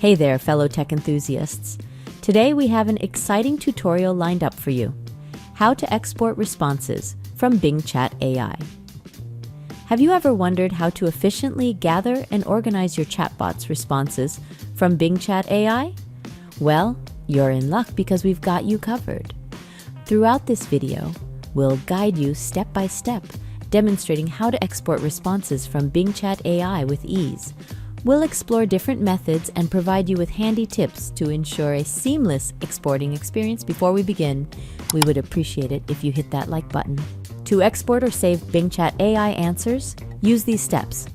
Hey there, fellow tech enthusiasts. Today we have an exciting tutorial lined up for you. How to export responses from Bing Chat AI. Have you ever wondered how to efficiently gather and organize your chatbot's responses from Bing Chat AI? Well, you're in luck because we've got you covered. Throughout this video, we'll guide you step by step, demonstrating how to export responses from Bing Chat AI with ease. We'll explore different methods and provide you with handy tips to ensure a seamless exporting experience. Before we begin, we would appreciate it if you hit that like button. To export or save Bing Chat AI answers, use these steps.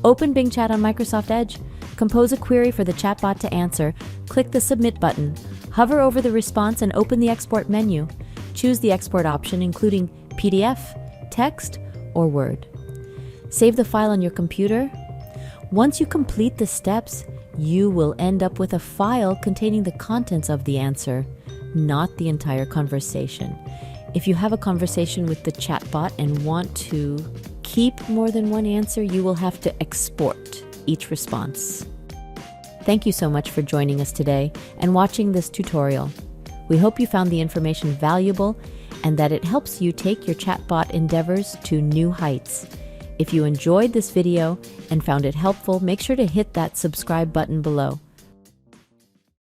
Open Bing Chat on Microsoft Edge, compose a query for the chatbot to answer, click the Submit button, hover over the response and open the Export menu. Choose the export option including PDF, text, or Word. Save the file on your computer. Once you complete the steps, you will end up with a file containing the contents of the answer, not the entire conversation. If you have a conversation with the chatbot and want to keep more than one answer, you will have to export each response. Thank you so much for joining us today and watching this tutorial. We hope you found the information valuable and that it helps you take your chatbot endeavors to new heights. If you enjoyed this video and found it helpful, make sure to hit that subscribe button below.